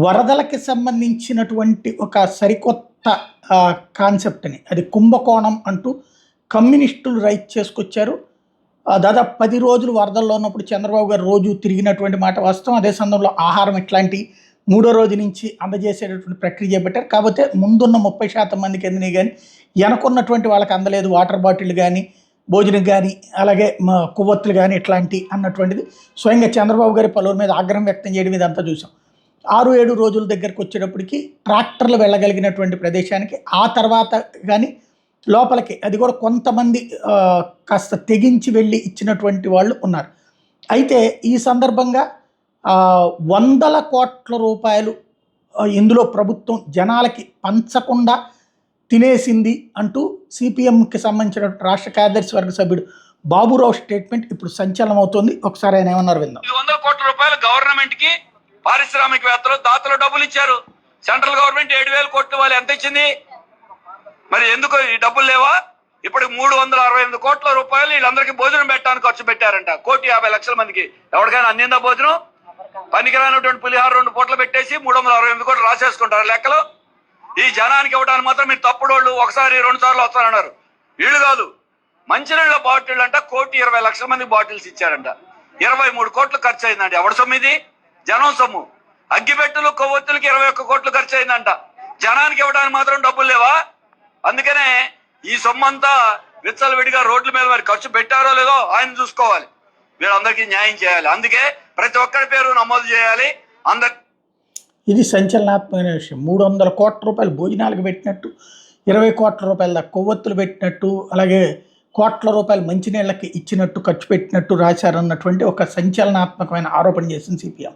వరదలకి సంబంధించినటువంటి ఒక సరికొత్త కాన్సెప్ట్‌ని అది కుంభకోణం అంటూ కమ్యూనిస్టులు రైజ్ చేసుకొచ్చారు. దాదాపు 10 రోజులు వరదల్లో ఉన్నప్పుడు చంద్రబాబు గారు రోజు తిరిగినటువంటి మాట వాస్తవం. అదే సందర్భంలో ఆహారం ఇట్లాంటి మూడో రోజు నుంచి అందజేసేటటువంటి ప్రక్రియ చేపట్టారు. కాకపోతే ముందున్న 30% మందికి అందినాయి గానీ, వెనకున్నటువంటి వాళ్ళకి అందలేదు. వాటర్ బాటిల్ గానీ, భోజనం గానీ, అలాగే కొవ్వొత్తులు గానీ ఇట్లాంటి అన్నటువంటిది స్వయంగా చంద్రబాబు గారి పలువురి మీద ఆగ్రహం వ్యక్తం చేయడం ఇదంతా చూసాం. 6-7 రోజుల దగ్గరకు వచ్చేటప్పటికి ట్రాక్టర్లు వెళ్ళగలిగినటువంటి ప్రదేశానికి ఆ తర్వాత కానీ లోపలికి అది కూడా కొంతమంది కాస్త తెగించి వెళ్ళి ఇచ్చినటువంటి వాళ్ళు ఉన్నారు. అయితే ఈ సందర్భంగా వందల కోట్ల రూపాయలు ఇందులో ప్రభుత్వం జనాలకి పంచకుండా తినేసింది అంటూ సిపిఎంకి సంబంధించిన రాష్ట్ర కార్యదర్శి వర్గ సభ్యుడు బాబురావు స్టేట్మెంట్ ఇప్పుడు సంచలనం అవుతోంది. ఒకసారి ఆయన ఏమన్నారు విందాం. 100 కోట్ల రూపాయలు గవర్నమెంట్ కి పారిశ్రామికవేత్తలు దాతలు డబ్బులు ఇచ్చారు. సెంట్రల్ గవర్నమెంట్ 7,000 కోట్లు వాళ్ళు ఎంత ఇచ్చింది? మరి ఎందుకు ఈ డబ్బులు లేవా? ఇప్పుడు 368 కోట్ల రూపాయలు వీళ్ళందరికీ భోజనం పెట్టడానికి ఖర్చు పెట్టారంట. 1,50,00,000 మందికి ఎవరికైనా అందిందా భోజనం? పనికిరానటువంటి పులిహార 2 పూటలు పెట్టేసి 368 కోట్లు రాసేసుకుంటారు లెక్కలు. ఈ జనానికి ఇవ్వడానికి మాత్రం మీరు తప్పుడోళ్ళు ఒకసారి 2 సార్లు వస్తారన్నారు. వీళ్ళు కాదు, మంచినీళ్ళ బాటిల్ అంట 1,20,00,000 మంది బాటిల్స్ ఇచ్చారంట. 23 కోట్లు ఖర్చు అయిందండి. ఎవరి సొమ్ము ఇది? జనం సొమ్ము. అగ్గిపెట్టులు కొవ్వొత్తులకి 21 కోట్లు ఖర్చు అయిందంట. జనానికి ఇవ్వడానికి మాత్రం డబ్బులు లేవా? అందుకనే ఈ సొమ్మంతా విచ్చలవిడిగా రోడ్ల మీద మరి ఖర్చు పెట్టారో లేదో ఆయన చూసుకోవాలి. వీళ్ళందరికీ న్యాయం చేయాలి. అందుకే ప్రతి ఒక్కరి పేరు నమోదు చేయాలి. ఇది సంచలనాత్మకమైన విషయం. 300 కోట్ల రూపాయలు భోజనాలకు పెట్టినట్టు, 20 కోట్ల రూపాయల కొవ్వొత్తులు పెట్టినట్టు, అలాగే కోట్ల రూపాయలు మంచినీళ్ళకి ఇచ్చినట్టు ఖర్చు పెట్టినట్టు రాశారన్నటువంటి ఒక సంచలనాత్మకమైన ఆరోపణ చేసింది సిపిఎం.